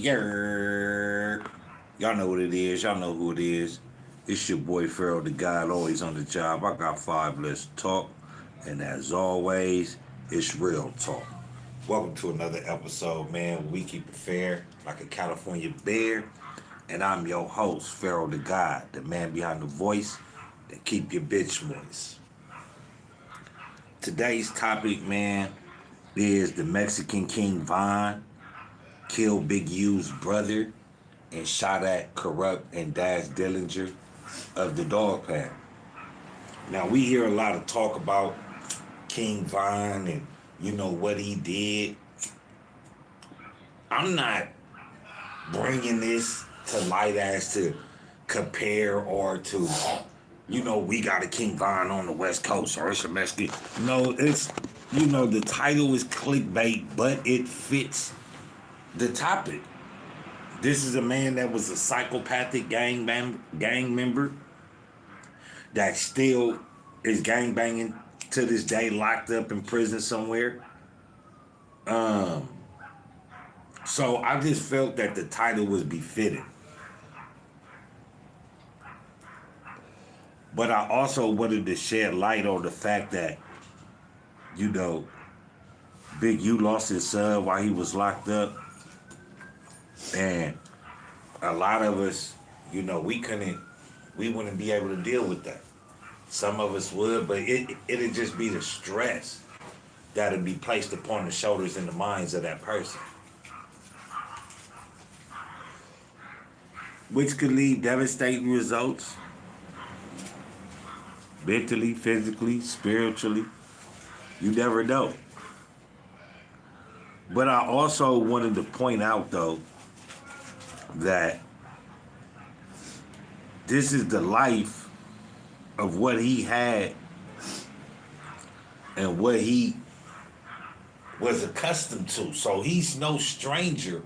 Yeah. Y'all know what it is. Y'all know who it is. It's your boy Pharaoh the God, always on the job. I got five. Let's talk. And as always, it's real talk. Welcome to another episode, man. We keep it fair like a California bear. And I'm your host, Pharaoh the God, the man behind the voice that keep your bitch moist. Today's topic, man, is the Mexican King Von killed Big U's brother and shot at Corrupt and Daz Dillinger of the Dog Pound. Now, we hear a lot of talk about King Von and, what he did. I'm not bringing this to light as to compare or to, we got a King Von on the West Coast or it's a Mexican. No, it's, the title is clickbait, but it fits the topic. This is a man that was a psychopathic gang member that still is gang banging to this day, locked up in prison somewhere. So I just felt that the title was befitting. But I also wanted to shed light on the fact that, Big U lost his son while he was locked up. And a lot of us, we wouldn't be able to deal with that. Some of us would, but it'd just be the stress that'd be placed upon the shoulders and the minds of that person. Which could leave devastating results. Mentally, physically, spiritually. You never know. But I also wanted to point out, though, that this is the life of what he had and what he was accustomed to. So he's no stranger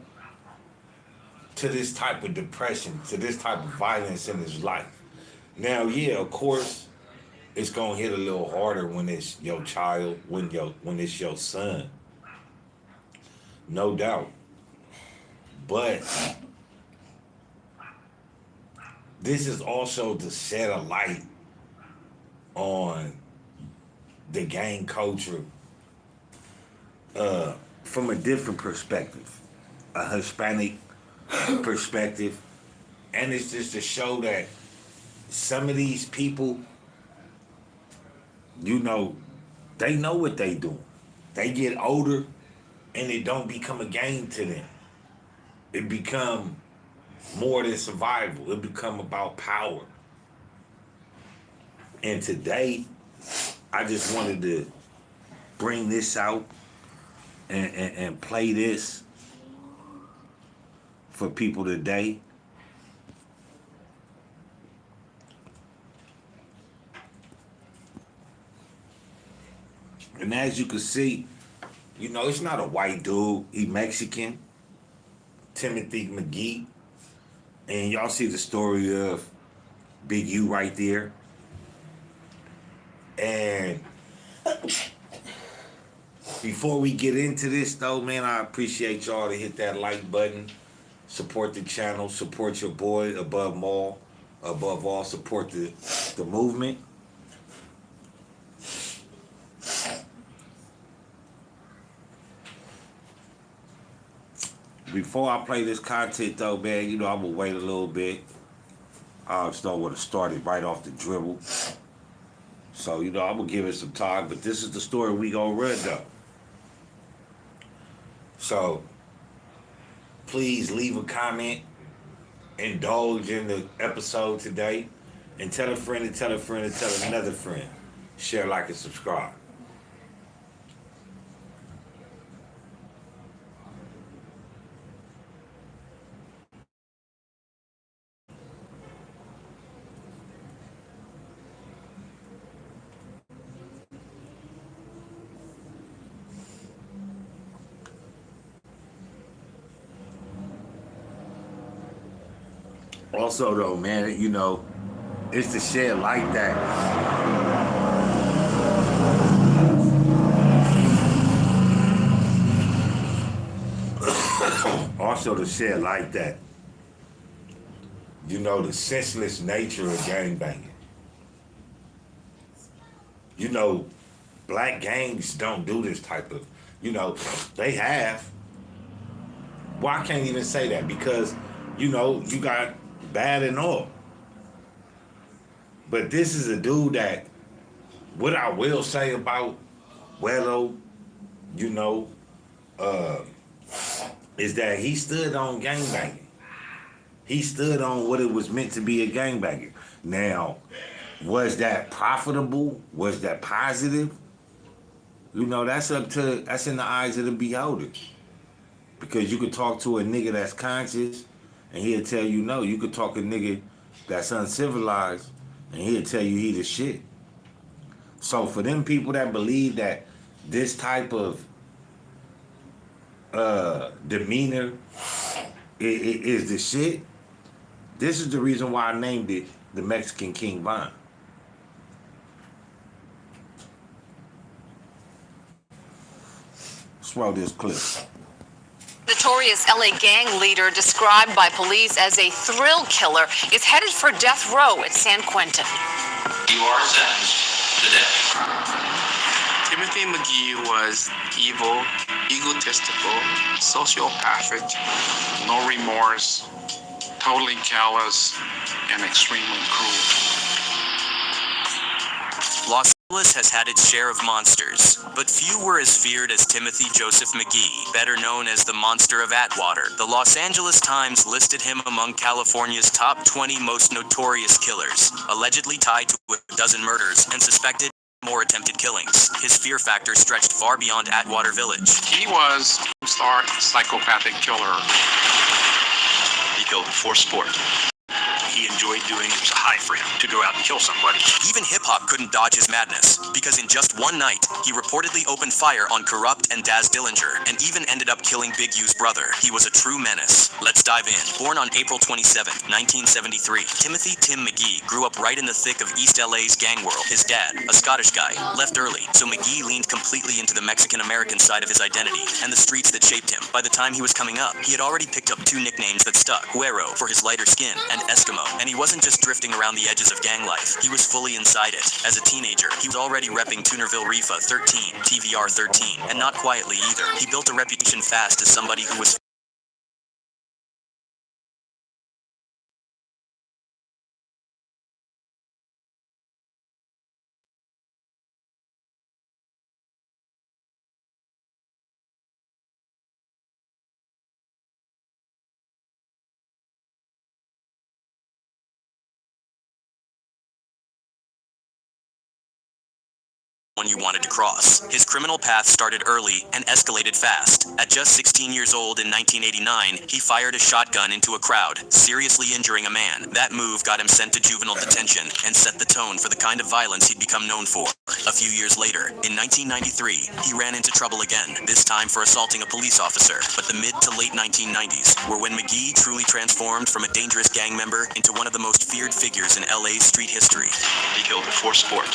to this type of depression, to this type of violence in his life. Now, yeah, of course, it's gonna hit a little harder when it's your child, when it's your son. No doubt. But this is also to shed a light on the gang culture from a different perspective, a Hispanic perspective. And it's just to show that some of these people, they know what they do. They get older and it don't become a game to them. It become more than survival. It become about power. And today, I just wanted to bring this out and play this for people today. And as you can see, it's not a white dude. He Mexican. Timothy McGee. And y'all see the story of Big U right there. And before we get into this, though, man, I appreciate y'all to hit that like button. Support the channel. Support your boy above all. Above all, support the movement. Before I play this content, though, man, I'm going to wait a little bit. I just don't want to start it right off the dribble. So, I'm going to give it some time. But this is the story we going to run, though. So, please leave a comment. Indulge in the episode today. And tell a friend and tell a friend and tell another friend. Share, like, and subscribe. Also, though, man, it's the shit like that. Also, the shit like that. You know, the senseless nature of gangbanging. You know, black gangs don't do this type of, you know, they have. Well, I can't even say that because, you know, you got bad and all. But this is a dude that, what I will say about Huero, you know, is that he stood on gangbanging. He stood on what it was meant to be a gangbanger. Now, was that profitable? Was that positive? You know, that's in the eyes of the beholder. Because you could talk to a nigga that's conscious and he'll tell you no. You could talk a nigga that's uncivilized and he'll tell you he the shit. So for them people that believe that this type of demeanor is the shit, this is the reason why I named it the Mexican King Von. Let's roll this clip. Notorious LA gang leader described by police as a thrill killer is headed for death row at San Quentin. You are sentenced to death. Timothy McGee was evil, egotistical, sociopathic, no remorse, totally callous, and extremely cruel. Los Angeles has had its share of monsters, but few were as feared as Timothy Joseph McGee, better known as the Monster of Atwater. The Los Angeles Times listed him among California's top 20 most notorious killers, allegedly tied to a dozen murders and suspected more attempted killings. His fear factor stretched far beyond Atwater Village. He was a psychopathic killer. He killed for sport. He enjoyed doing it. It was a high for him to go out and kill somebody. Even hip-hop couldn't dodge his madness, because in just one night, he reportedly opened fire on Corrupt and Daz Dillinger, and even ended up killing Big U's brother. He was a true menace. Let's dive in. Born on April 27, 1973, Timothy Tim McGee grew up right in the thick of East LA's gang world. His dad, a Scottish guy, left early, so McGee leaned completely into the Mexican-American side of his identity, and the streets that shaped him. By the time he was coming up, he had already picked up two nicknames that stuck: Huero, for his lighter skin, and Eskimo. And he wasn't just drifting around the edges of gang life, he was fully inside it. As a teenager, he was already repping Tunerville Reefa 13, TVR 13, and not quietly either. He built a reputation fast as somebody who was one you wanted to cross. His criminal path started early and escalated fast. At just 16 years old in 1989, he fired a shotgun into a crowd, seriously injuring a man. That move got him sent to juvenile detention and set the tone for the kind of violence he'd become known for. A few years later, in 1993, he ran into trouble again, this time for assaulting a police officer. But the mid to late 1990s were when McGee truly transformed from a dangerous gang member into one of the most feared figures in LA's street history. He killed for sport.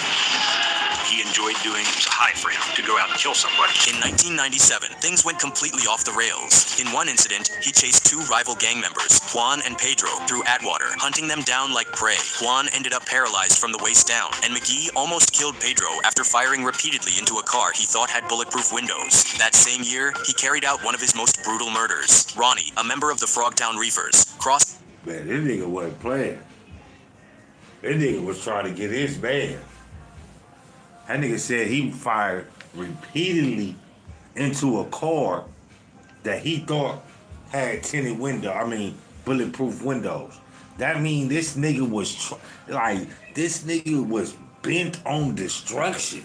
He enjoyed doing it. It was a high for him to go out and kill somebody. In 1997, things went completely off the rails. In one incident, he chased two rival gang members, Juan and Pedro, through Atwater, hunting them down like prey. Juan ended up paralyzed from the waist down, and McGee almost killed Pedro after firing repeatedly into a car he thought had bulletproof windows. That same year, he carried out one of his most brutal murders. Ronnie, a member of the Frogtown Reefers, crossed... Man, this nigga wasn't playing. This nigga was trying to get his man. That nigga said he fired repeatedly into a car that he thought had bulletproof windows. That mean this nigga was this nigga was bent on destruction.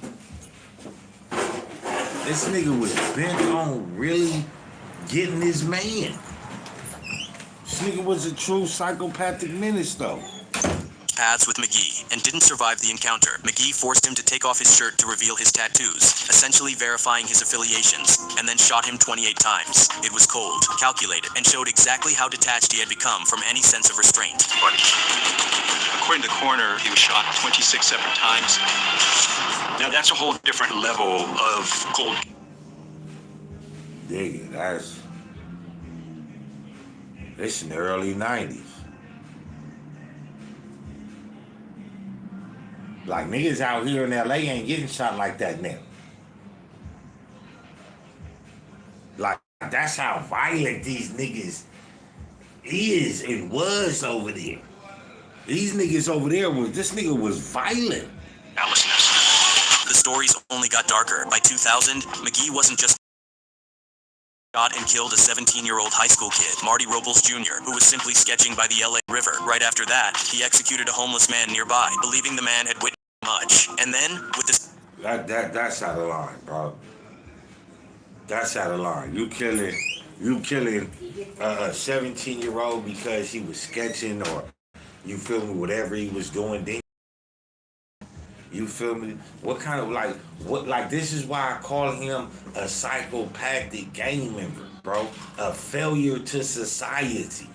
This nigga was bent on really getting his man. This nigga was a true psychopathic menace though. Paths with McGee and didn't survive the encounter. McGee forced him to take off his shirt to reveal his tattoos, essentially verifying his affiliations, and then shot him 28 times. It was cold, calculated, and showed exactly how detached he had become from any sense of restraint. But according to the coroner, he was shot 26 separate times. Now that's a whole different level of cold. Nigga, This in the early 90s. Like, niggas out here in LA ain't getting shot like that now. Like, that's how violent these niggas is and was over there. These niggas over there this nigga was violent. The stories only got darker. By 2000, McGee wasn't just shot and killed a 17-year-old high school kid, Marty Robles Jr., who was simply sketching by the LA River. Right after that, he executed a homeless man nearby, believing the man had witnessed much. And then, with this... That's out of line, bro. That's out of line. You killing a 17-year-old because he was sketching, or you feel me, whatever he was doing then. You feel me? What kind of this is why I call him a psychopathic gang member, bro. A failure to society.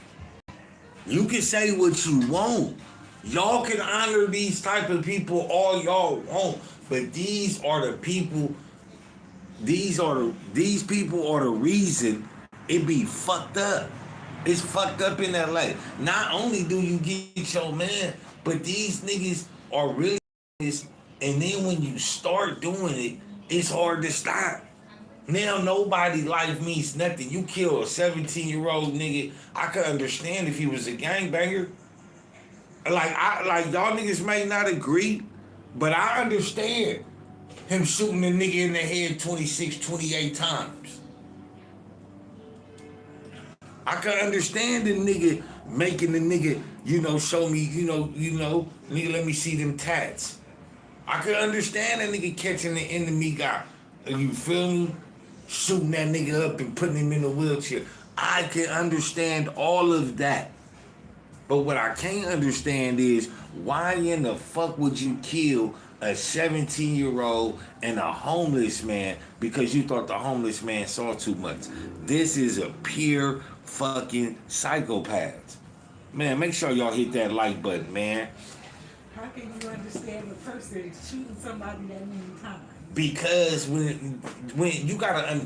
You can say what you want. Y'all can honor these type of people all y'all want, but these are the people. These people are the reason it be fucked up. It's fucked up in LA. Not only do you get your man, but these niggas are really. And then when you start doing it, it's hard to stop. Now nobody life means nothing. You kill a 17-year-old nigga, I could understand if he was a gangbanger. Like y'all niggas may not agree, but I understand him shooting a nigga in the head 26, 28 times. I can understand the nigga making the nigga, show me, nigga, let me see them tats. I could understand that nigga catching the enemy guy. You feel me? Shooting that nigga up and putting him in a wheelchair. I can understand all of that. But what I can't understand is why in the fuck would you kill a 17-year-old and a homeless man because you thought the homeless man saw too much? This is a pure fucking psychopath. Man, make sure y'all hit that like button, man. How can you understand a person shooting somebody that many times? Because when you gotta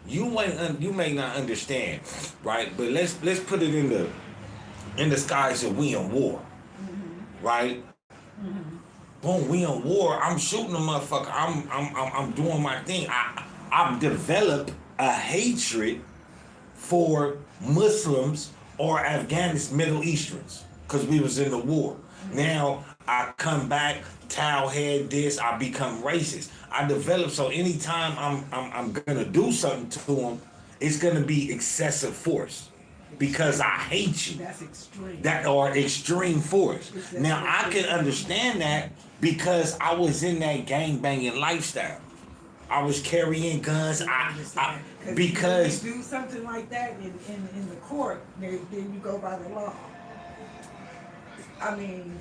you may not understand, right? But let's put it in the skies of we in war, right? Boom, we in war. I'm shooting a motherfucker. I'm doing my thing. I've developed a hatred for Muslims or Afghanis, Middle Easterns, because we was in the war. Now I come back, towel head this, I become racist. I develop, so anytime I'm gonna do something to them, it's gonna be excessive force. Because I hate you. That's extreme. That are extreme force. Now I can understand that because I was in that gangbanging lifestyle. I was carrying guns. Because if you do something like that in the court, then you go by the law. I mean,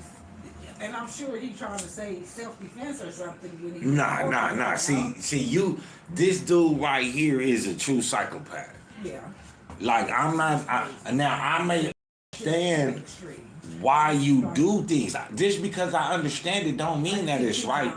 and I'm sure he's trying to say self-defense or something. When he nah. See, this dude right here is a true psychopath. Yeah. Like I may understand why you do things. Just because I understand it don't mean that it's right.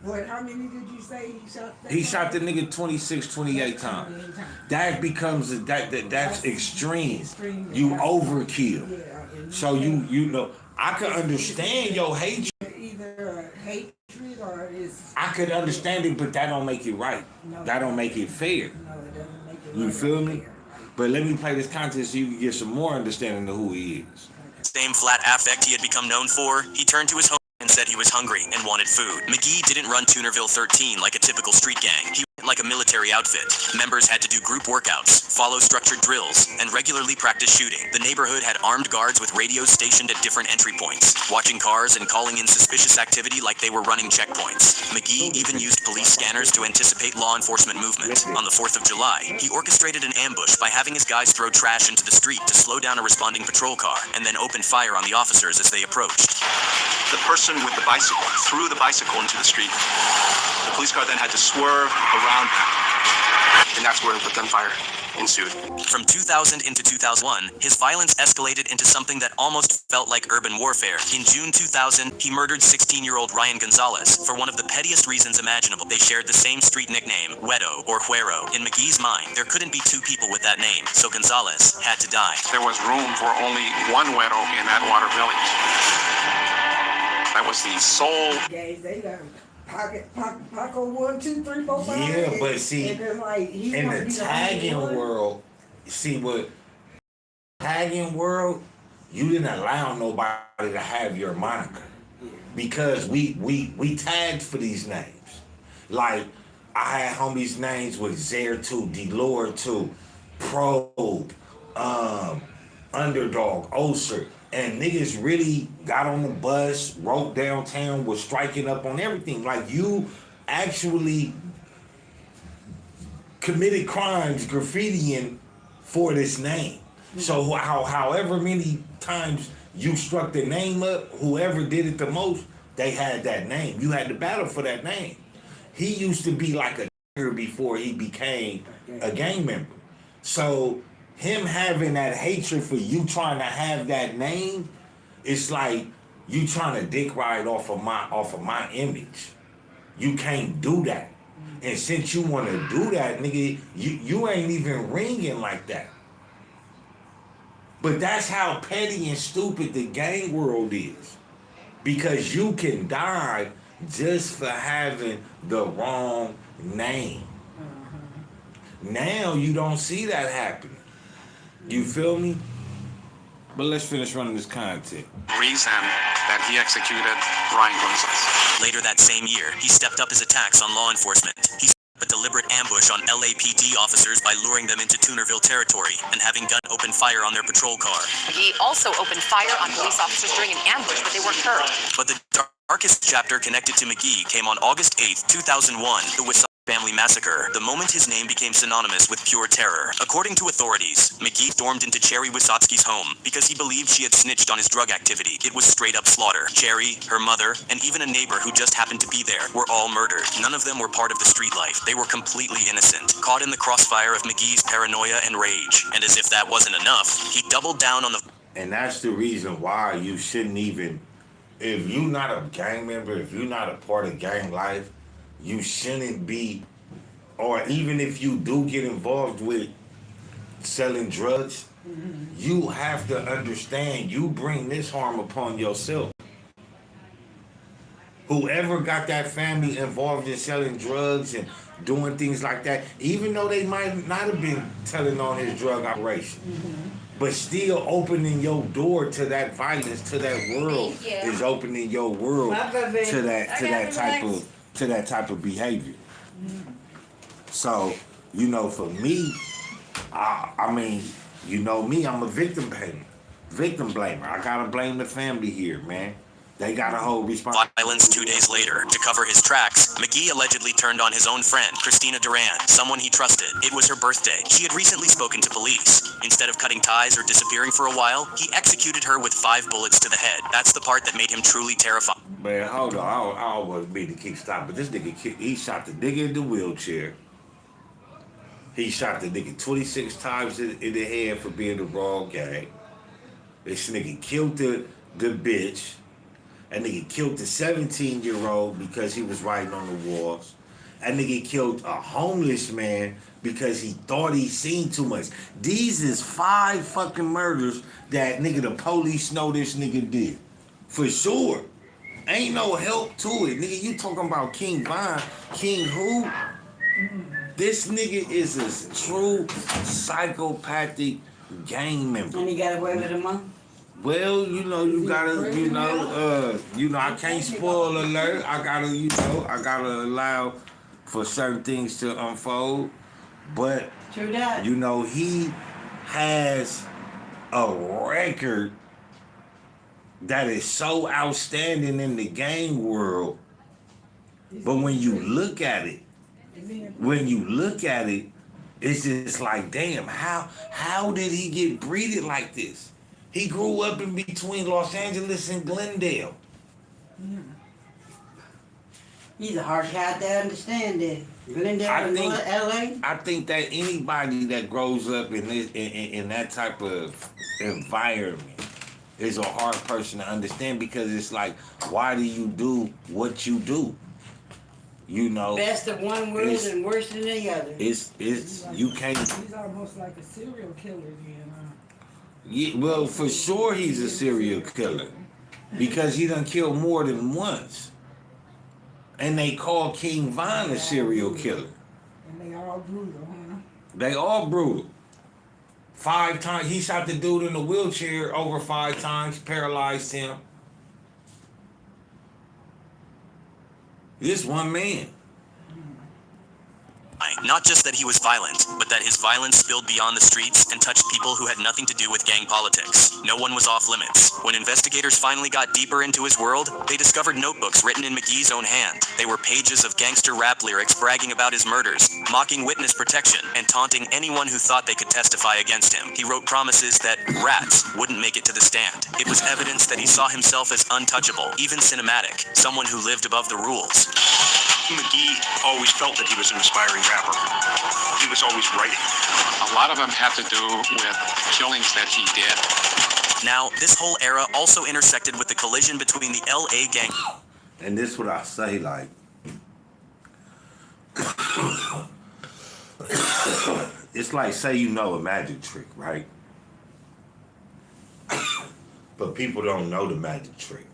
But how many did you say he shot? He shot the nigga 26, 28 times. That becomes that's extreme. You overkill. Yeah. So you know, I could understand your hatred. Either hatred or is. I could understand it, but that don't make it right. No, that don't make it fair. No, it doesn't make it You right feel me? fair. But let me play this content so you can get some more understanding of who he is. Same flat affect he had become known for, he turned to his home and said he was hungry and wanted food. McGee didn't run Tunerville 13 like a typical street gang. He went like a military outfit. Members had to do group workouts, follow structured drills, and regularly practice shooting. The neighborhood had armed guards with radios stationed at different entry points, watching cars and calling in suspicious activity like they were running checkpoints. McGee even used police scanners to anticipate law enforcement movement. On the 4th of July, he orchestrated an ambush by having his guys throw trash into the street to slow down a responding patrol car, and then open fire on the officers as they approached. The person with the bicycle threw the bicycle into the street. The police car then had to swerve around that. And that's where the gunfire ensued. From 2000 into 2001, his violence escalated into something that almost felt like urban warfare. In June 2000, he murdered 16-year-old Ryan Gonzalez for one of the pettiest reasons imaginable. They shared the same street nickname, Huero or Huero. In McGee's mind, there couldn't be two people with that name, so Gonzalez had to die. There was room for only one Huero in Atwater Village. That was the sole. Guys, they got Paco 1, 2, 3, 4, 5. Yeah, but see, and then, like, he in wanna the be tagging only one. world, see what tagging world, you didn't allow nobody to have your moniker because we tagged for these names. Like I had homies' names with Zaire 2, Delore 2, Probe, Underdog, Oser. And niggas really got on the bus, wrote downtown, was striking up on everything. Like you actually committed crimes graffitiing for this name. So however many times you struck the name up, whoever did it the most, they had that name. You had to battle for that name. He used to be like a before he became a gang member. So him having that hatred for you trying to have that name, it's like you trying to dick ride off of my image. You can't do that. And since you want to do that, nigga, you ain't even ringing like that. But that's how petty and stupid the gang world is. Because you can die just for having the wrong name. Now you don't see that happening. You feel me? But let's finish running this content. Reason that he executed Ryan Gonzalez. Later that same year, he stepped up his attacks on law enforcement. He set up a deliberate ambush on LAPD officers by luring them into Tunerville territory and having gun open fire on their patrol car. He also opened fire on police officers during an ambush, but they weren't hurt. But the darkest chapter connected to McGee came on August 8, 2001, the Wissahickon family massacre, the moment his name became synonymous with pure terror. According to authorities, McGee stormed into Cherry Wissahickon's home because he believed she had snitched on his drug activity. It was straight up slaughter. Cherry, her mother, and even a neighbor who just happened to be there were all murdered. None of them were part of the street life. They were completely innocent, caught in the crossfire of McGee's paranoia and rage. And as if that wasn't enough, he doubled down on the... And that's the reason why you shouldn't even, if you're not a gang member, if you're not a part of gang life, you shouldn't be, or even if you do get involved with selling drugs, you have to understand you bring this harm upon yourself. Whoever got that family involved in selling drugs and doing things like that, even though they might not have been telling on his drug operation, but still opening your door to that violence, to that world, is opening your world to that type of behavior. So, you know, for me, I mean, you know me, I'm a victim blamer. I gotta blame the family here, man. They gotta hold responsibility. Violence 2 days later. To cover his tracks, McGee allegedly turned on his own friend, Christina Duran, someone he trusted. It was her birthday. She had recently spoken to police. Instead of cutting ties or disappearing for a while, he executed her with 5 bullets to the head. That's the part that made him truly terrified. Man, hold on. I always mean to keep stopping. But this nigga, he shot the nigga in the wheelchair. He shot the nigga 26 times in the head for being the wrong gang. This nigga killed the bitch. That nigga killed the 17-year-old because he was writing on the walls. That nigga killed a homeless man because he thought he seen too much. These is 5 fucking murders that nigga the police know this nigga did. For sure. Ain't no help to it. Nigga, you talking about King Von. King who? This nigga is a true psychopathic gang member. And he got away with it, Mom? Well, you know, you gotta, I can't spoil alert. I gotta allow for certain things to unfold. But, True that. you know, he has a record that is so outstanding in the gang world. But when you look at it, it's just like, damn, how did he get breeded like this? He grew up in between Los Angeles and Glendale. He's a hard cat to understand it. Glendale I in think- LA? I think that anybody that grows up in this in that type of environment is a hard person to understand because it's like, why do you do what you do? You know, Best of one world it's- and worse than the other. it's you can't. He's almost like a serial killer, then. Yeah, well, for sure he's a serial killer because he done killed more than once, and they call King Von a serial killer. And they all brutal, huh? They all brutal. 5 times he shot the dude in the wheelchair over 5 times, paralyzed him. This one man. Not just that he was violent, but that his violence spilled beyond the streets and touched people who had nothing to do with gang politics. No one was off limits. When investigators finally got deeper into his world, they discovered notebooks written in McGee's own hand. They were pages of gangster rap lyrics bragging about his murders, mocking witness protection, and taunting anyone who thought they could testify against him. He wrote promises that rats wouldn't make it to the stand. It was evidence that he saw himself as untouchable, even cinematic, someone who lived above the rules. McGee always felt that he was an aspiring rapper. He was always writing. A lot of them had to do with killings that he did. Now, this whole era also intersected with the collision between the LA gang. And this what I say, like, it's like, say you know a magic trick, right? But people don't know the magic trick.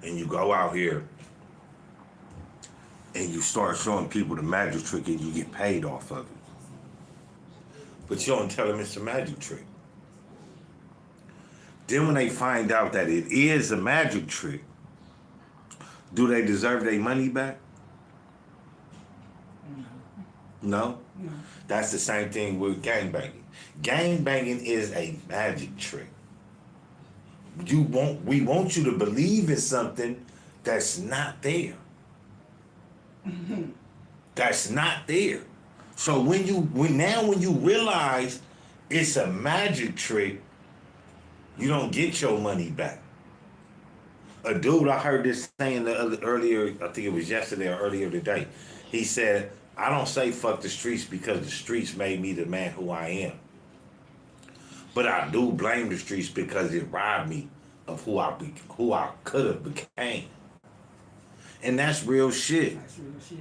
And you go out here and you start showing people the magic trick and you get paid off of it. But you don't tell them it's a magic trick. Then when they find out that it is a magic trick, do they deserve their money back? No? No. That's the same thing with gangbanging. Gangbanging is a magic trick. We want you to believe in something that's not there. That's not there. So when you realize it's a magic trick, you don't get your money back. A dude, I heard this saying earlier, I think it was yesterday or earlier today. He said, I don't say fuck the streets because the streets made me the man who I am. But I do blame the streets because it robbed me of who I could have became. And that's real shit. That's real shit.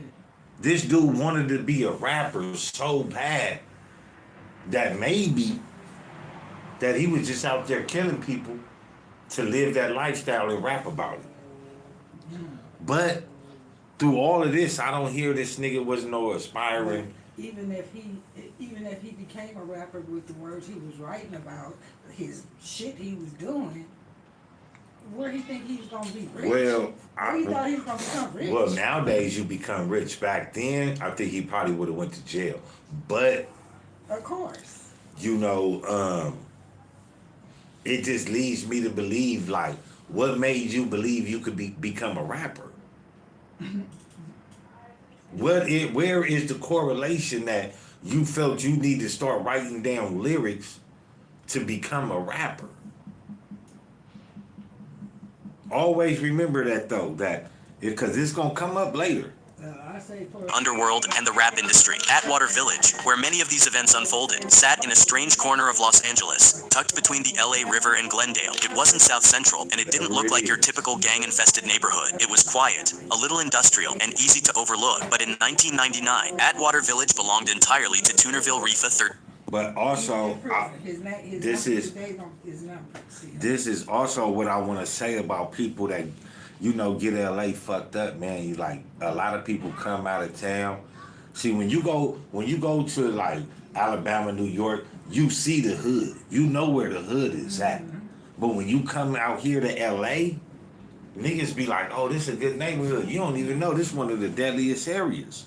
This dude wanted to be a rapper so bad that maybe that he was just out there killing people to live that lifestyle and rap about it. But through all of this, I don't hear this nigga was no aspiring. Even if he became a rapper with the words he was writing about, his shit he was doing, where he think he was gonna be rich? Well, Where he thought he was gonna become rich? Well, nowadays you become rich. Back then, I think he probably would have went to jail. But Of course. you know, it just leads me to believe, like, what made you believe you could become a rapper? Where is the correlation that you felt you need to start writing down lyrics to become a rapper? Always remember that though, because it's gonna come up later. I say for Underworld and the rap industry. Atwater Village, where many of these events unfolded, sat in a strange corner of Los Angeles, tucked between the LA River and Glendale. It wasn't South Central, and it didn't look like your typical gang-infested neighborhood. It was quiet, a little industrial, and easy to overlook. But in 1999, Atwater Village belonged entirely to Tunerville Rifa 3rd. But also, this is also what I want to say about people that, you know, get LA fucked up, man. You like, a lot of people come out of town. See, when you go to like Alabama, New York, you see the hood. You know where the hood is at. But when you come out here to LA, niggas be like, oh, this is a good neighborhood. You don't even know this is one of the deadliest areas.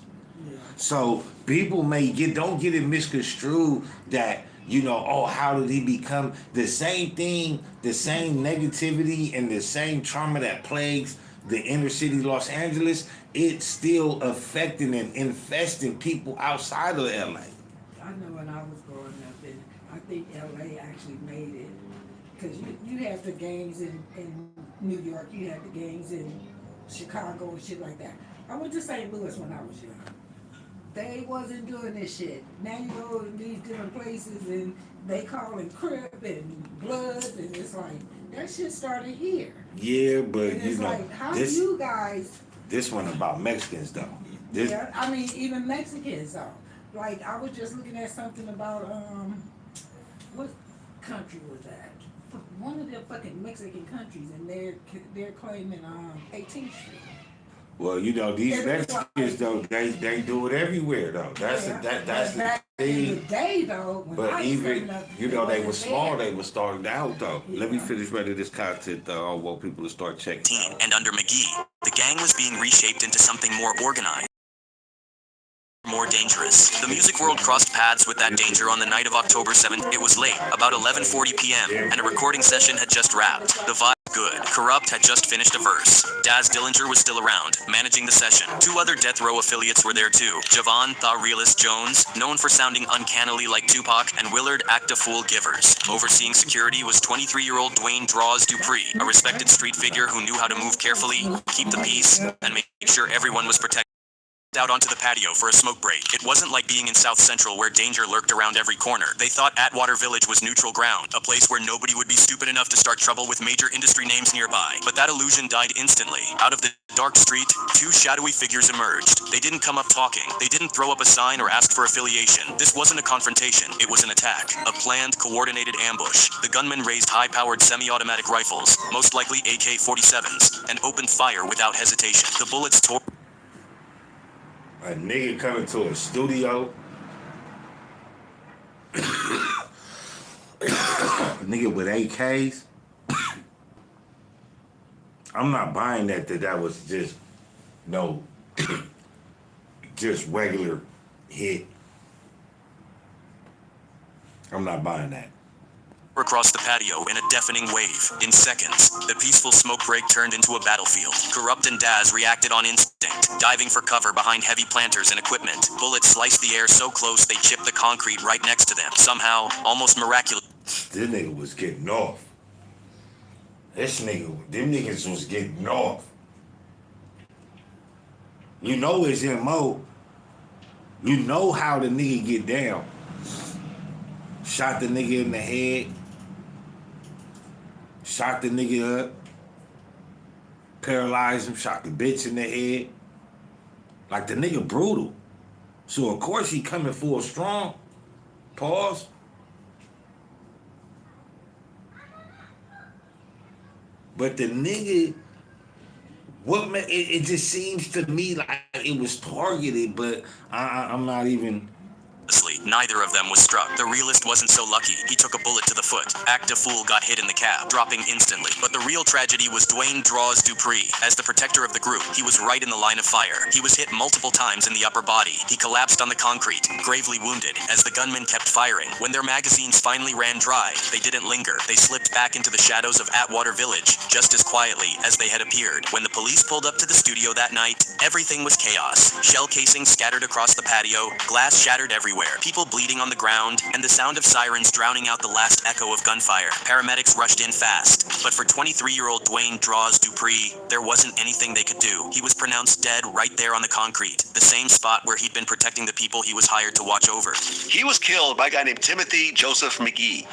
So people don't get it misconstrued that, you know, oh, how did he become the same thing, the same negativity and the same trauma that plagues the inner city Los Angeles, it's still affecting and infesting people outside of LA. I know when I was growing up, and I think LA actually made it. Because you have the gangs in New York, you have the gangs in Chicago and shit like that. I went to St. Louis when I was young. They wasn't doing this shit. Now you go to these different places and they call it Crip and Bloods, and it's like that shit started here. Yeah, but And you it's know, like, how this you guys? this one about Mexicans though. This, Yeah, I mean even Mexicans though. Like I was just looking at something about what country was that? One of the fucking Mexican countries, and they're claiming 18th Street. well, you know, these Every- Mexicans though, they do it everywhere though. That's Yeah, that's but the back in the thing. day though, when I But was even coming up, you it know they wasn't were small, there. they were starting out though. Let me Yeah. finish reading this content though. I want people to start checking. Out. And under McGee, the gang was being reshaped into something more organized, more dangerous. The music world crossed paths with that danger on the night of October 7th. It was late, about 11:40 p.m., and a recording session had just wrapped. The vibe was good. Corrupt had just finished a verse. Daz Dillinger was still around, managing the session. Two other Death Row affiliates were there too. Javon "The Realist" Jones, known for sounding uncannily like Tupac, and Willard "Act a Fool" Givers. Overseeing security was 23-year-old Dwayne "Draws" Dupree, a respected street figure who knew how to move carefully, keep the peace, and make sure everyone was protected. Out onto the patio for a smoke break. It wasn't like being in South Central where danger lurked around every corner. They thought Atwater Village was neutral ground, a place where nobody would be stupid enough to start trouble with major industry names nearby. But that illusion died instantly. Out of the dark street, two shadowy figures emerged. They didn't come up talking. They didn't throw up a sign or ask for affiliation. This wasn't a confrontation. It was an attack. A planned, coordinated ambush. The gunmen raised high-powered semi-automatic rifles, most likely AK-47s, and opened fire without hesitation. The bullets tore A nigga coming to a studio. Nigga with AKs. I'm not buying that was just no just regular hit. I'm not buying that. across the patio in a deafening wave. In seconds, the peaceful smoke break turned into a battlefield. Corrupt and Daz reacted on instinct, diving for cover behind heavy planters and equipment. Bullets sliced the air so close they chipped the concrete right next to them. Somehow, almost miraculously, This nigga was getting off. Them niggas was getting off. You know his MO. You know how the nigga get down. Shot the nigga in the head. Shot the nigga up. Paralyzed him. Shot the bitch in the head. Like the nigga brutal. So of course he coming full strong. Pause. But the nigga, it just seems to me like it was targeted, but I'm not even. neither of them was struck. The realist wasn't so lucky. He took a bullet to the foot. Act a Fool got hit in the cab, dropping instantly. But the real tragedy was Dwayne "Draws" Dupree. As the protector of the group, he was right in the line of fire. He was hit multiple times in the upper body. He collapsed on the concrete, gravely wounded, as the gunmen kept firing. When their magazines finally ran dry, they didn't linger. They slipped back into the shadows of Atwater Village, just as quietly as they had appeared. When the police pulled up to the studio that night, everything was chaos. Shell casings scattered across the patio, glass shattered everywhere, people bleeding on the ground, and the sound of sirens drowning out the last echo of gunfire. Paramedics rushed in fast, but for 23-year-old Dwayne "Draws" Dupree, there wasn't anything they could do. He was pronounced dead right there on the concrete, the same spot where he'd been protecting the people he was hired to watch over. He was killed by a guy named Timothy Joseph McGee,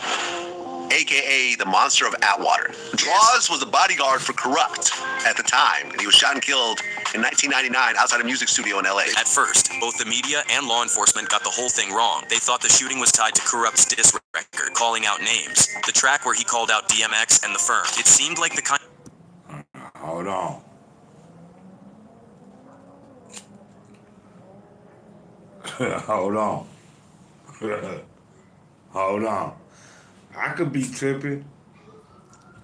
aka the Monster of Atwater. Draws was a bodyguard for Corrupt at the time, and he was shot and killed in 1999 outside a music studio in LA. At first, both the media and law enforcement got the whole thing wrong. They thought the shooting was tied to Corrupt's diss record, calling out names. The track where he called out DMX and The Firm. It seemed like the kind. Hold on. Hold on. Hold on. I could be tripping,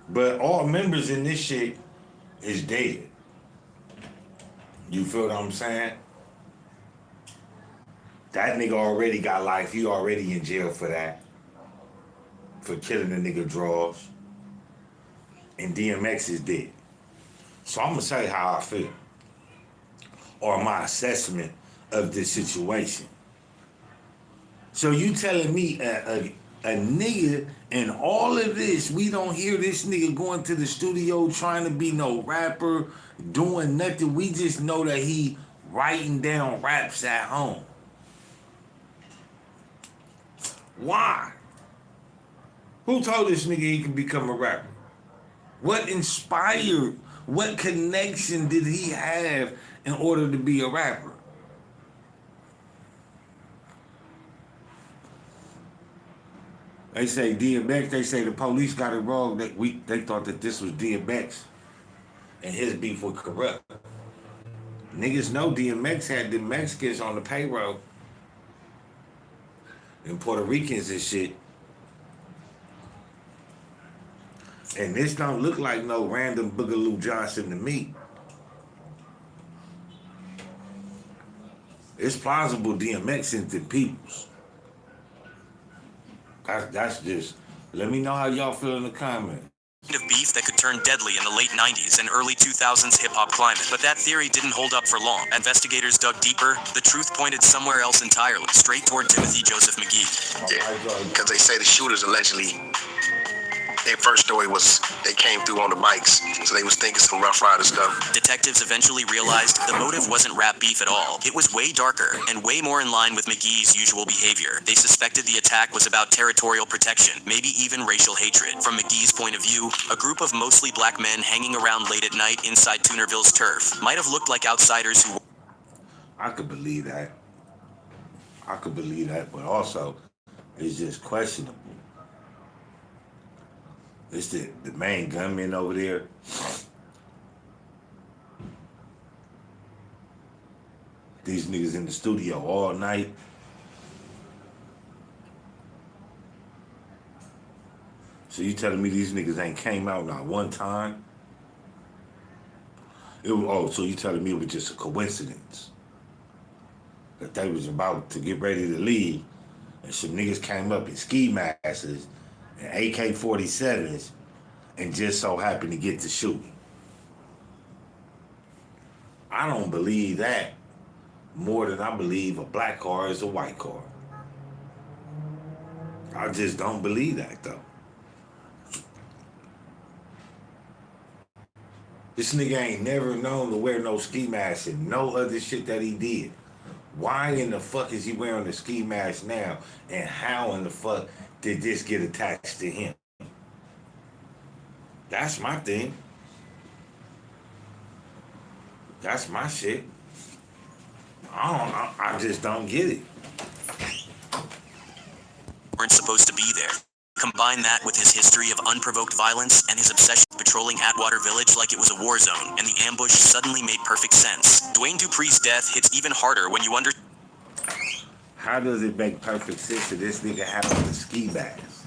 but all members in this shit is dead. You feel what I'm saying? That nigga already got life. He already in jail for that. For killing the nigga Draws. And DMX is dead. So I'm gonna tell you how I feel. Or my assessment of this situation. So you telling me A nigga, and all of this, we don't hear this nigga going to the studio trying to be no rapper, doing nothing. We just know that he writing down raps at home. Why? Who told this nigga he can become a rapper? What inspired, what connection did he have in order to be a rapper? They say DMX, they say the police got it wrong. They thought that this was DMX and his beef with Corrupt. Niggas know DMX had the Mexicans on the payroll and Puerto Ricans and shit. And this don't look like no random Boogaloo Johnson to me. It's plausible DMX into peoples. That's just, let me know how y'all feel in the comments. Of beef that could turn deadly in the late 90s and early 2000s hip-hop climate. But that theory didn't hold up for long. Investigators dug deeper. The truth pointed somewhere else entirely, straight toward Timothy Joseph McGee. Yeah, because they say the shooters allegedly, their first story was they came through on the bikes, so they was thinking some Rough Rider stuff. Detectives eventually realized the motive wasn't rap beef at all. It was way darker and way more in line with McGee's usual behavior. They suspected the attack was about territorial protection, maybe even racial hatred. From McGee's point of view, a group of mostly black men hanging around late at night inside Toonerville's turf might have looked like outsiders who... I could believe that. But also, it's just questionable. It's the main gunman over there. These niggas in the studio all night. So you telling me these niggas ain't came out not one time? So you telling me it was just a coincidence? That they was about to get ready to leave and some niggas came up in ski masks and AK-47s and just so happened to get to shoot. I don't believe that more than I believe a black car is a white car. I just don't believe that though. This nigga ain't never known to wear no ski mask and no other shit that he did. Why in the fuck is he wearing the ski mask now? And how in the fuck did this get attached to him? That's my thing. That's my shit. I just don't get it. Weren't supposed to be there. Combine that with his history of unprovoked violence and his obsession with patrolling Atwater Village like it was a war zone, and the ambush suddenly made perfect sense. Dwayne Dupree's death hits even harder when you How does it make perfect sense that this nigga had on the ski mask?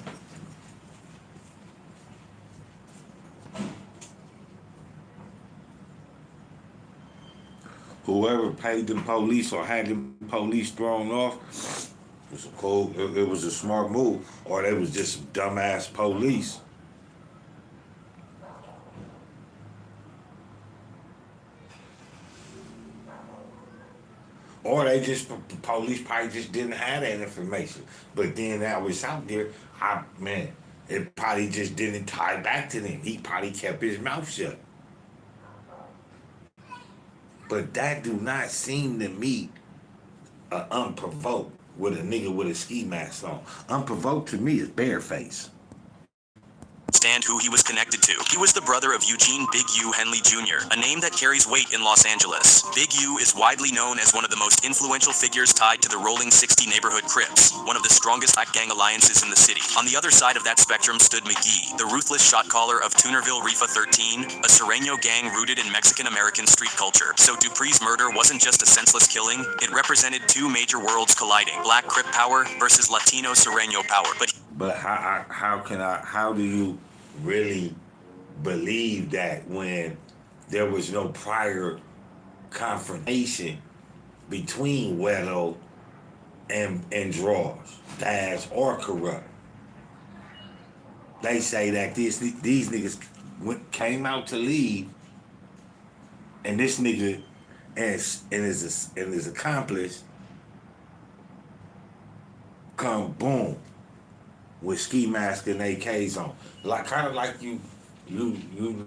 Whoever paid them police or had them police thrown off, it was a smart move, or they was just some dumbass police. Or the police probably just didn't have that information. But then now it's out there, it probably just didn't tie back to them. He probably kept his mouth shut. But that do not seem to me unprovoked with a nigga with a ski mask on. Unprovoked to me is bareface. understand who he was connected to. He was the brother of Eugene Big U Henley Jr., a name that carries weight in Los Angeles. Big U is widely known as one of the most influential figures tied to the Rolling 60 neighborhood Crips, one of the strongest black gang alliances in the city. On the other side of that spectrum stood McGee, the ruthless shot caller of Toonerville Rifa 13, a Sereno gang rooted in Mexican-American street culture. So Dupree's murder wasn't just a senseless killing, it represented two major worlds colliding, black Crip power versus Latino Sereno power. But how do you really believe that when there was no prior confrontation between Huero and Draws, Daz, or Corrupt? They say that these niggas came out to leave, and this nigga and his accomplice come boom. with ski mask and AKs on, like kind of like you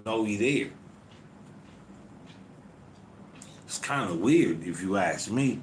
know he there. It's kind of weird if you ask me.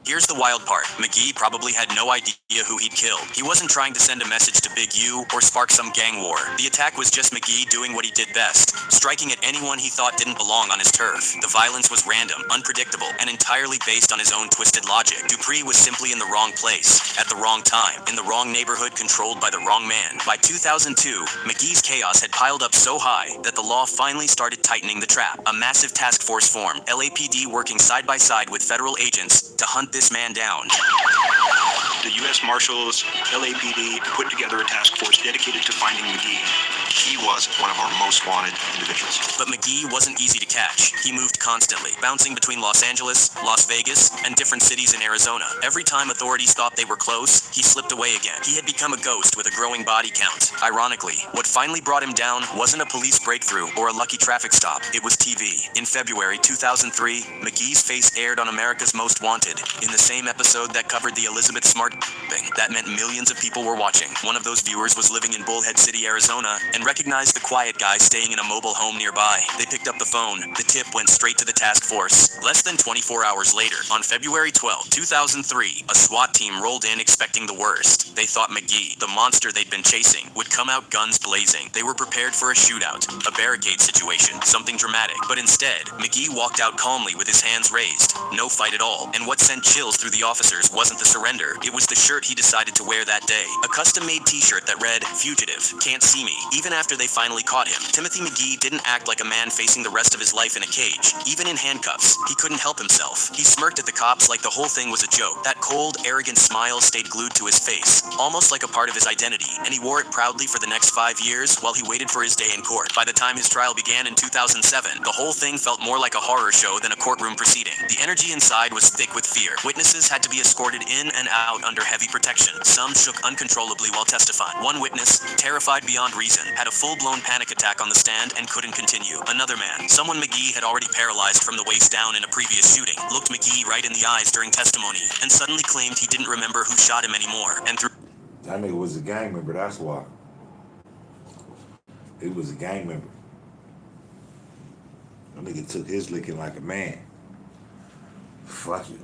Here's the wild part. McGee probably had no idea who he'd killed. He wasn't trying to send a message to Big U or spark some gang war. The attack was just McGee doing what he did best, striking at anyone he thought didn't belong on his turf. The violence was random, unpredictable, and entirely based on his own twisted logic. Dupree was simply in the wrong place, at the wrong time, in the wrong neighborhood, controlled by the wrong man. By 2002, McGee's chaos had piled up so high that the law finally started tightening the trap. A massive task force formed, LAPD working side by side with federal agents to hunt this man down. The U.S. Marshals, LAPD put together a task force dedicated to finding McGee. He was one of our most wanted individuals. But McGee wasn't easy to catch. He moved constantly, bouncing between Los Angeles, Las Vegas, and different cities in Arizona. Every time authorities thought they were close, he slipped away again. He had become a ghost with a growing body count. Ironically, what finally brought him down wasn't a police breakthrough or a lucky traffic stop. It was TV. In February 2003, McGee's face aired on America's Most Wanted. In the same episode that covered the Elizabeth Smart thing, that meant millions of people were watching. One of those viewers was living in Bullhead City, Arizona, and recognized the quiet guy staying in a mobile home nearby. They picked up the phone. The tip went straight to the task force. Less than 24 hours later, on February 12, 2003, a SWAT team rolled in expecting the worst. They thought McGee, the monster they'd been chasing, would come out guns blazing. They were prepared for a shootout, a barricade situation, something dramatic. But instead, McGee walked out calmly with his hands raised. No fight at all. And what sent chills through the officers wasn't the surrender. It was the shirt he decided to wear that day. A custom-made t-shirt that read, "Fugitive, can't see me." Even after they finally caught him, Timothy McGee didn't act like a man facing the rest of his life in a cage. Even in handcuffs, he couldn't help himself. He smirked at the cops like the whole thing was a joke. That cold, arrogant smile stayed glued to his face, almost like a part of his identity, and he wore it proudly for the next 5 years while he waited for his day in court. By the time his trial began in 2007, the whole thing felt more like a horror show than a courtroom proceeding. The energy inside was thick with fear. Witnesses had to be escorted in and out under heavy protection. Some shook uncontrollably while testifying. One witness, terrified beyond reason, had a full-blown panic attack on the stand and couldn't continue. Another man, someone McGee had already paralyzed from the waist down in a previous shooting, looked McGee right in the eyes during testimony and suddenly claimed he didn't remember who shot him anymore. And through That nigga was a gang member, that's why. He was a gang member. That nigga took his licking like a man. Fuck you.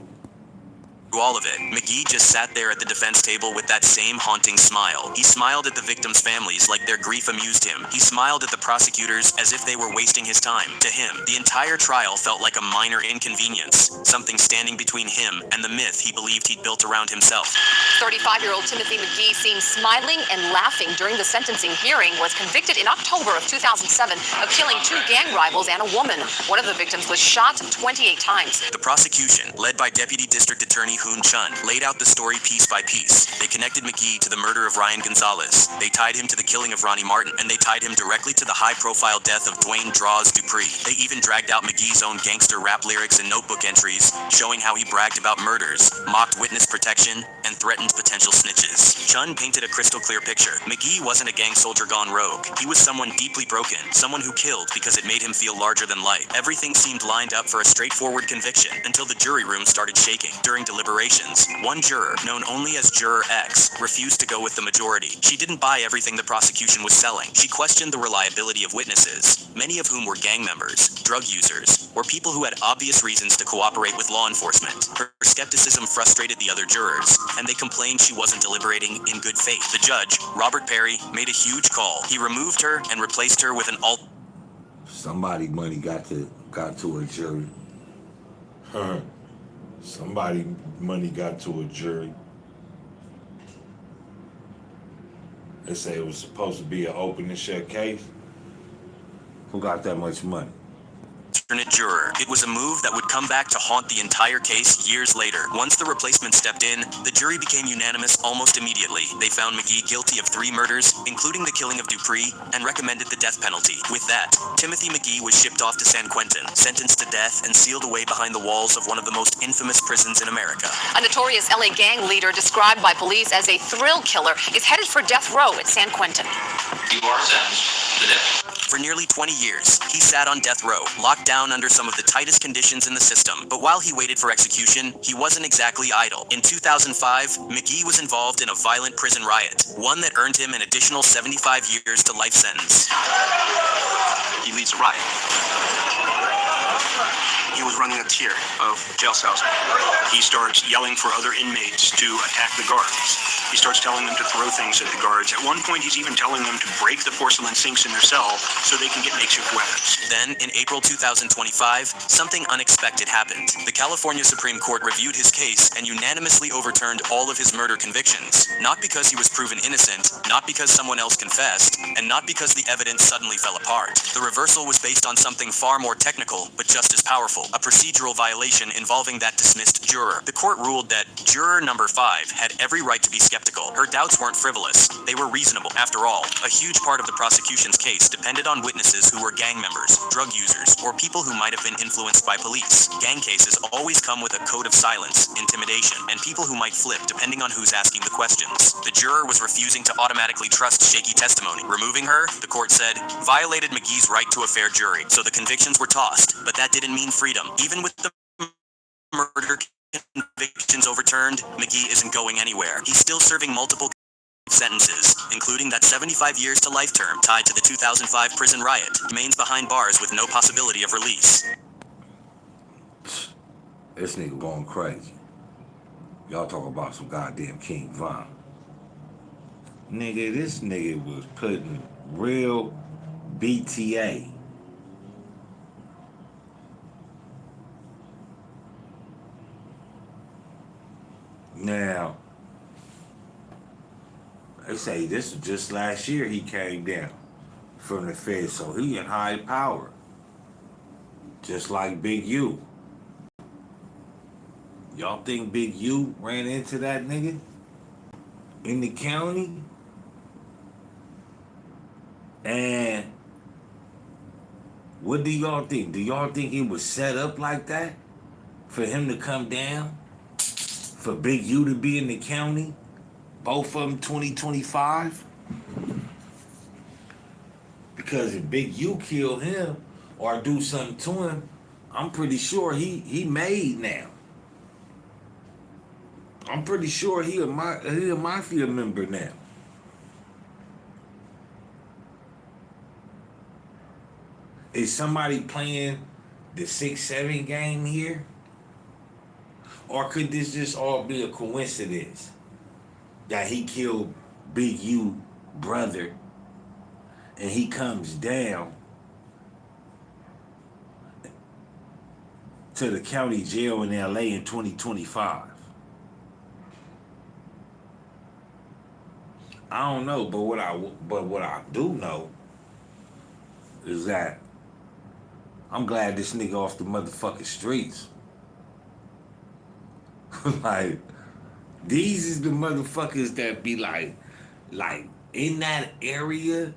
all of it, McGee just sat there at the defense table with that same haunting smile. He smiled at the victims' families like their grief amused him. He smiled at the prosecutors as if they were wasting his time. To him, the entire trial felt like a minor inconvenience, something standing between him and the myth he believed he'd built around himself. 35-year-old Timothy McGee seemed smiling and laughing during the sentencing hearing, was convicted in October of 2007 of killing 2 gang rivals and a woman. One of the victims was shot 28 times. The prosecution, led by Deputy District Attorney Hoon Chun, laid out the story piece by piece. They connected McGee to the murder of Ryan Gonzalez. They tied him to the killing of Ronnie Martin, and they tied him directly to the high-profile death of Dwayne "Draws" Dupree. They even dragged out McGee's own gangster rap lyrics and notebook entries, showing how he bragged about murders, mocked witness protection, and threatened potential snitches. Chun painted a crystal-clear picture. McGee wasn't a gang soldier gone rogue. He was someone deeply broken, someone who killed because it made him feel larger than life. Everything seemed lined up for a straightforward conviction until the jury room started shaking. During deliberations, one juror, known only as Juror X, refused to go with the majority. She didn't buy everything the prosecution was selling. She questioned the reliability of witnesses, many of whom were gang members, drug users, or people who had obvious reasons to cooperate with law enforcement. Her skepticism frustrated the other jurors, and they complained she wasn't deliberating in good faith. The judge, Robert Perry, made a huge call. He removed her and replaced her with an Somebody money got to a jury. Somebody money got to a jury. They say it was supposed to be an open and shut case. Who got that much money? alternate juror. It was a move that would come back to haunt the entire case years later. Once the replacement stepped in, the jury became unanimous almost immediately. They found McGee guilty of 3 murders, including the killing of Dupree, and recommended the death penalty. With that, Timothy McGee was shipped off to San Quentin, sentenced to death and sealed away behind the walls of one of the most infamous prisons in America. A notorious LA gang leader described by police as a thrill killer is headed for death row at San Quentin. You are sentenced to death. For nearly 20 years, he sat on death row, locked down down under some of the tightest conditions in the system. But while he waited for execution, he wasn't exactly idle. In 2005, McGee was involved in a violent prison riot, one that earned him an additional 75 years to life sentence. He leads a riot. He was running a tier of jail cells. He starts yelling for other inmates to attack the guards. He starts telling them to throw things at the guards. At one point, he's even telling them to break the porcelain sinks in their cell so they can get makeshift weapons. Then, in April 2025, something unexpected happened. The California Supreme Court reviewed his case and unanimously overturned all of his murder convictions. Not because he was proven innocent, not because someone else confessed, and not because the evidence suddenly fell apart. The reversal was based on something far more technical, but just as powerful, a procedural violation involving that dismissed juror. The court ruled that juror number 5 had every right to be skeptical. Her doubts weren't frivolous, they were reasonable. After all, a huge part of the prosecution's case depended on witnesses who were gang members, drug users, or people who might have been influenced by police. Gang cases always come with a code of silence, intimidation, and people who might flip depending on who's asking the questions. The juror was refusing to automatically trust shaky testimony. Removing her, the court said, violated McGee's right to a fair jury, so the convictions were tossed. But that didn't mean freedom. Even with the murder convictions overturned, McGee isn't going anywhere. He's still serving multiple sentences, including that 75 years to life term tied to the 2005 prison riot. He remains behind bars with no possibility of release. This nigga going crazy. Y'all talk about some goddamn King Von. Nigga, this nigga was putting real BTA. Now, they say this was just last year he came down from the Fed, so he in high power. Just like Big U. Y'all think Big U ran into that nigga in the county? And what do y'all think? Do y'all think it was set up like that for him to come down? For Big U to be in the county? Both of them 2025? Because if Big U kill him or do something to him, I'm pretty sure he made now. I'm pretty sure he a mafia member now. Is somebody playing the 6-7 game here? Or could this just all be a coincidence that he killed Big U brother and he comes down to the county jail in LA in 2025? I don't know, but what I do know is that I'm glad this nigga off the motherfucking streets. Like, these is the motherfuckers that be like in that area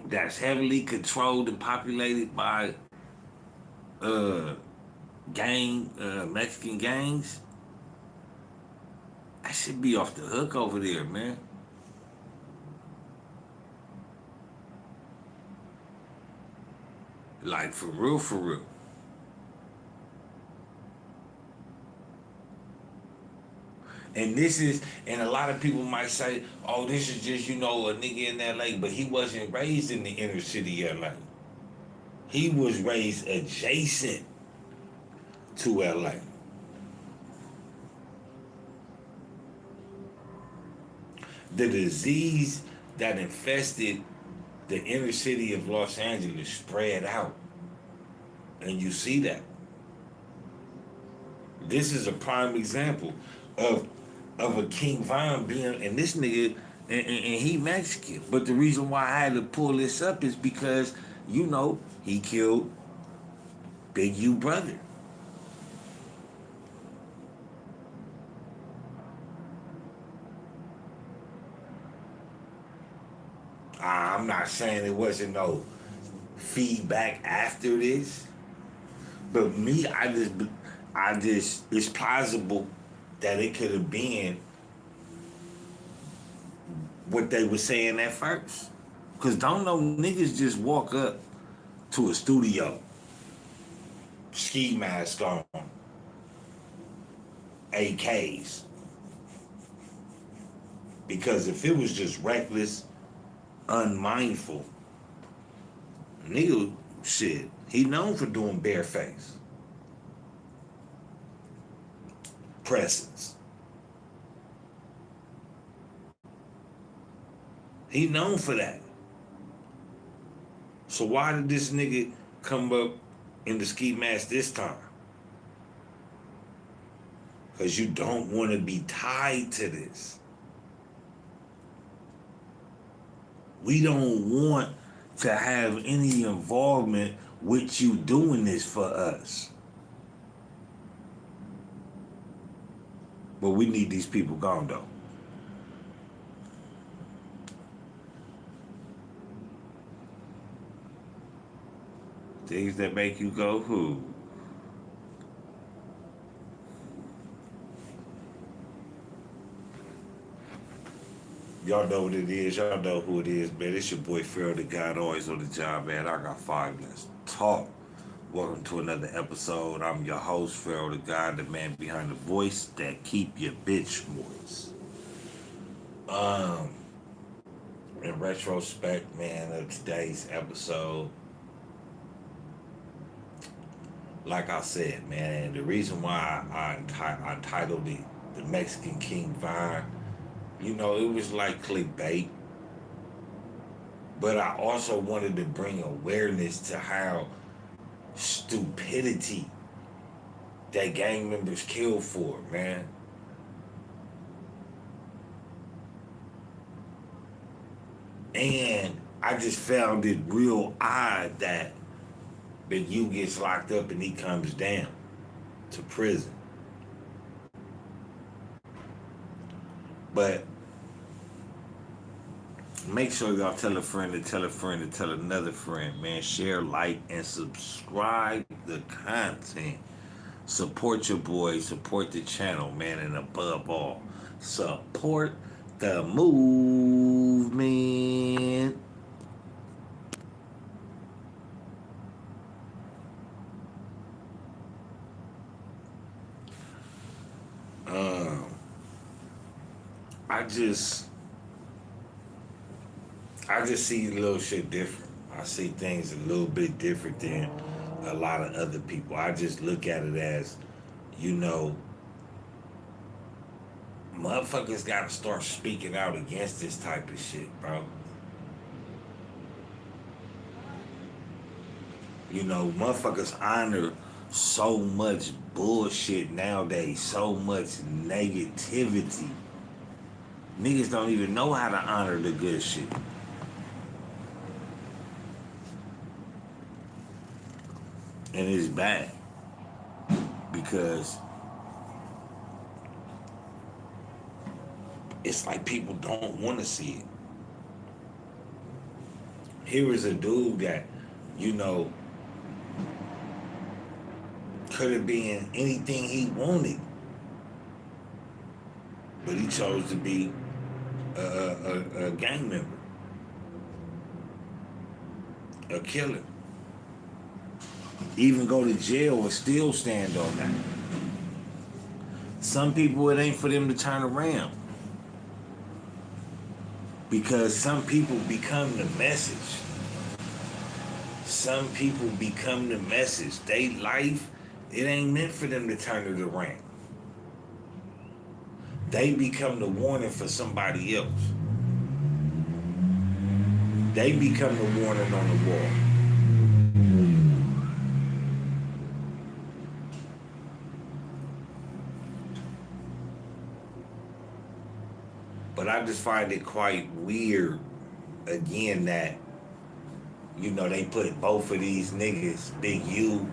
that's heavily controlled and populated by Mexican gangs. I should be off the hook over there, man. Like, for real, for real. And and a lot of people might say, oh, this is just, a nigga in LA, but he wasn't raised in the inner city of LA. He was raised adjacent to LA. The disease that infested the inner city of Los Angeles spread out. And you see that. This is a prime example of a King Von being, and this nigga, and he Mexican. But the reason why I had to pull this up is because, he killed Big U brother. I'm not saying it wasn't no feedback after this, but me, I just, it's plausible that it could have been what they were saying at first. Because don't no niggas just walk up to a studio, ski mask on, AKs. Because if it was just reckless, unmindful, nigga, shit, he known for doing bareface presence. He known for that. So why did this nigga come up in the ski mask this time? Because you don't want to be tied to this. We don't want to have any involvement with you doing this for us. But we need these people gone, though. Things that make you go, who? Y'all know what it is. Y'all know who it is, man. It's your boy Huero, the God always on the job, man. I got 5 minutes to talk. Welcome to another episode. I'm your host, Huero, the God, the man behind the voice that keep your bitch voice. In retrospect, man, of today's episode, like I said, man, the reason why I titled it The Mexican King Vine, you know, it was like clickbait. But I also wanted to bring awareness to how stupidity that gang members kill for, man. And I just found it real odd that McGee gets locked up and he comes down to prison. But make sure y'all tell a friend to tell a friend to tell another friend, man. Share, like, and subscribe the content. Support your boy, support the channel, man, and above all, support the movement. I just see a little shit different. I see things a little bit different than a lot of other people. I just look at it as, you know, motherfuckers gotta start speaking out against this type of shit, bro. You know, motherfuckers honor so much bullshit nowadays, so much negativity. Niggas don't even know how to honor the good shit. And it's bad because it's like people don't want to see it. Here is a dude that, you know, could have been anything he wanted, but he chose to be a gang member, a killer. Even go to jail and still stand on that. Some people, it ain't for them to turn around. Because some people become the message. Some people become the message. They life, it ain't meant for them to turn it around. They become the warning for somebody else. They become the warning on the wall. But I just find it quite weird, again, that, you know, they put both of these niggas, Big U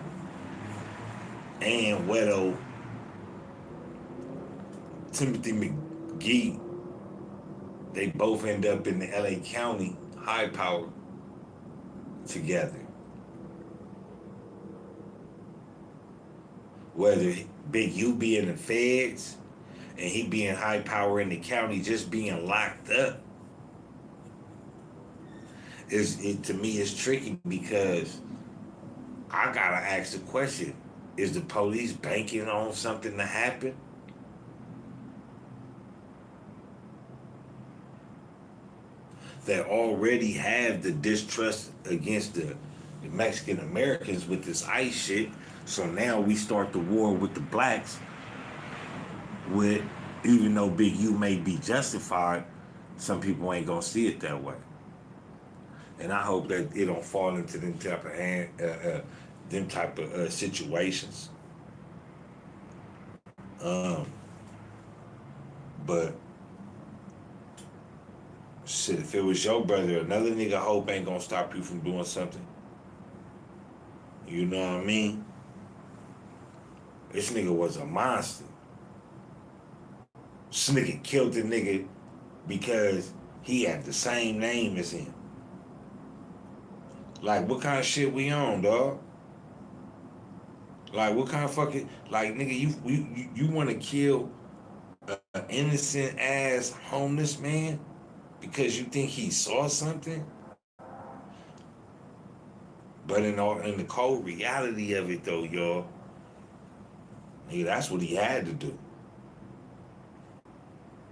and Huero, Timothy McGee, they both end up in the LA County high power together. Whether Big U be in the feds and he being high power in the county, just being locked up, to me it's tricky because I gotta ask the question, is the police banking on something to happen? They already have the distrust against the Mexican Americans with this ICE shit. So now we start the war with the blacks with, even though Big U may be justified, some people ain't gonna see it that way. And I hope that it don't fall into them type of situations. But shit, if it was your brother, another nigga, hope ain't gonna stop you from doing something. You know what I mean? This nigga was a monster. This nigga killed the nigga because he had the same name as him. Like, what kind of shit we on, dog? Like, what kind of fucking, like, nigga, you want to kill an innocent ass homeless man because you think he saw something? But in the cold reality of it, though, y'all, nigga, that's what he had to do.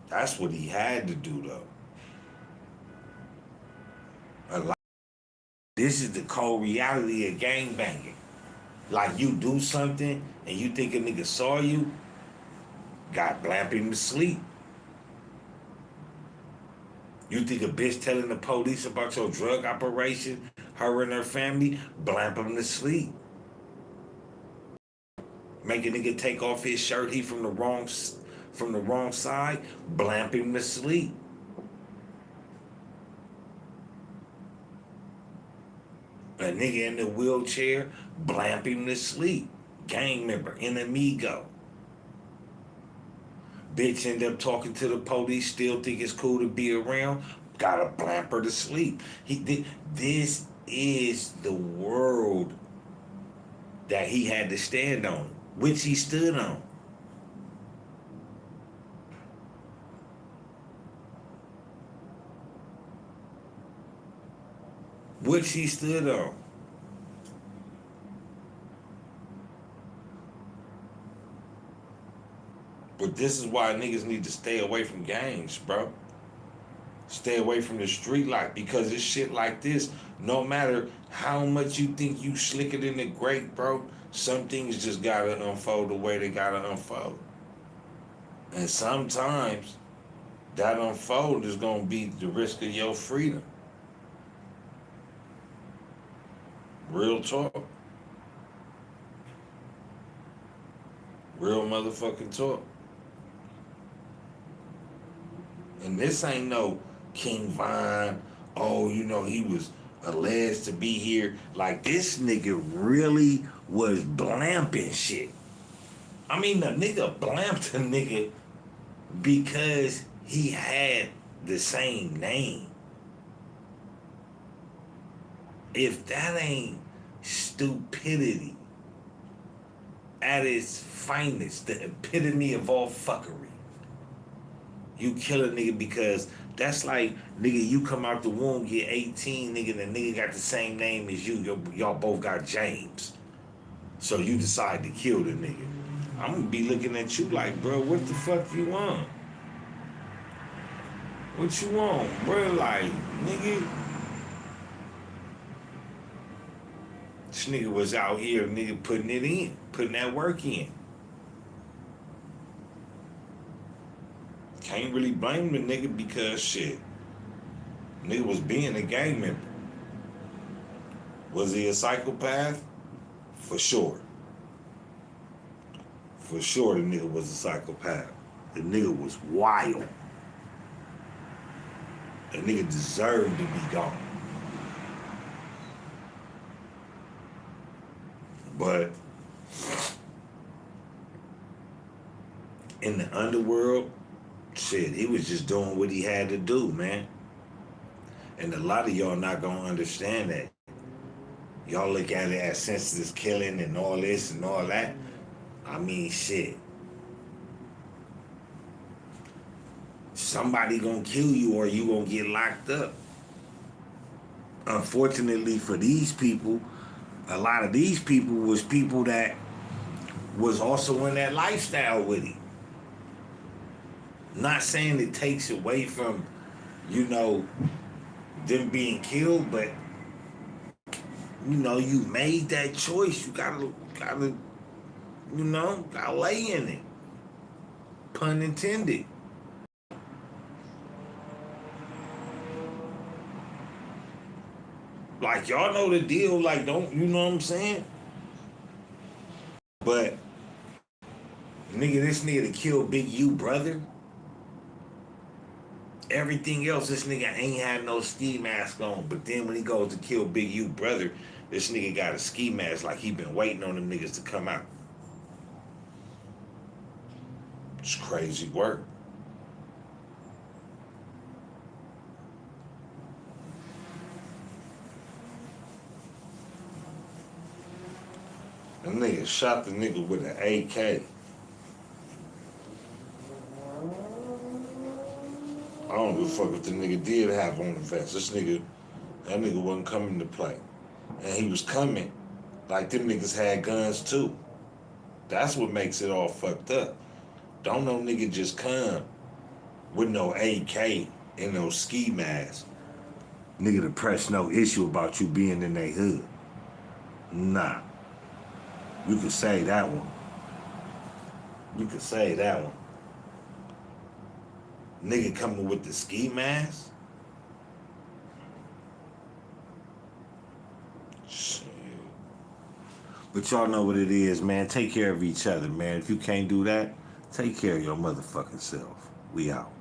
That's what he had to do, though. This is the cold reality of gangbanging. Like, you do something and you think a nigga saw you, got blamp him to sleep. You think a bitch telling the police about your drug operation, her and her family, blamp him to sleep. Make a nigga take off his shirt, he from the wrong side, blamp him to sleep. A nigga in the wheelchair, blamp him to sleep. Gang member, enemigo. Bitch end up talking to the police, still think it's cool to be around, gotta blamp her to sleep. This is the world that he had to stand on, which he stood on. Which he stood on. But this is why niggas need to stay away from gangs, bro. Stay away from the street life, because it's shit like this. No matter how much you think you slicker than the great, bro, some things just gotta unfold the way they gotta unfold. And sometimes that unfold is gonna be the risk of your freedom. Real talk. Real motherfucking talk. And this ain't no King Von, oh, you know, he was alleged to be here. Like, this nigga really was blamping shit. I mean, the nigga blamped a nigga because he had the same name. If that ain't stupidity at its finest, the epitome of all fuckery. You kill a nigga because that's like, nigga, you come out the womb, get 18, nigga, and the nigga got the same name as you. Y'all both got James. So you decide to kill the nigga. I'm gonna be looking at you like, bro, what the fuck you want? What you want, bro? Like, nigga. This nigga was out here, nigga, putting it in, putting that work in. Can't really blame the nigga because shit, nigga was being a gang member. Was he a psychopath? For sure. For sure the nigga was a psychopath. The nigga was wild. The nigga deserved to be gone. But in the underworld, shit, he was just doing what he had to do, man. And a lot of y'all not gonna understand that. Y'all look at it as senseless killing and all this and all that. I mean, shit. Somebody gonna kill you or you gonna get locked up. Unfortunately for these people, a lot of these people was people that was also in that lifestyle with him. Not saying it takes away from, you know, them being killed, but you know, you made that choice. You gotta, you know, gotta lay in it. Pun intended. Like, y'all know the deal. Like, don't, you know what I'm saying? But, nigga, this nigga to kill Big U, brother. Everything else, this nigga ain't had no ski mask on. But then when he goes to kill Big U, brother, this nigga got a ski mask like he been waiting on them niggas to come out. It's crazy work. Them nigga shot the nigga with an AK. I don't give a fuck if the nigga did have on the vest. That nigga wasn't coming to play. And he was coming like them niggas had guns too. That's what makes it all fucked up. Don't no nigga just come with no AK and no ski mask. Nigga to press no issue about you being in their hood. Nah. You could say that one. You could say that one. Nigga coming with the ski mask? Shit. But y'all know what it is, man. Take care of each other, man. If you can't do that, take care of your motherfucking self. We out.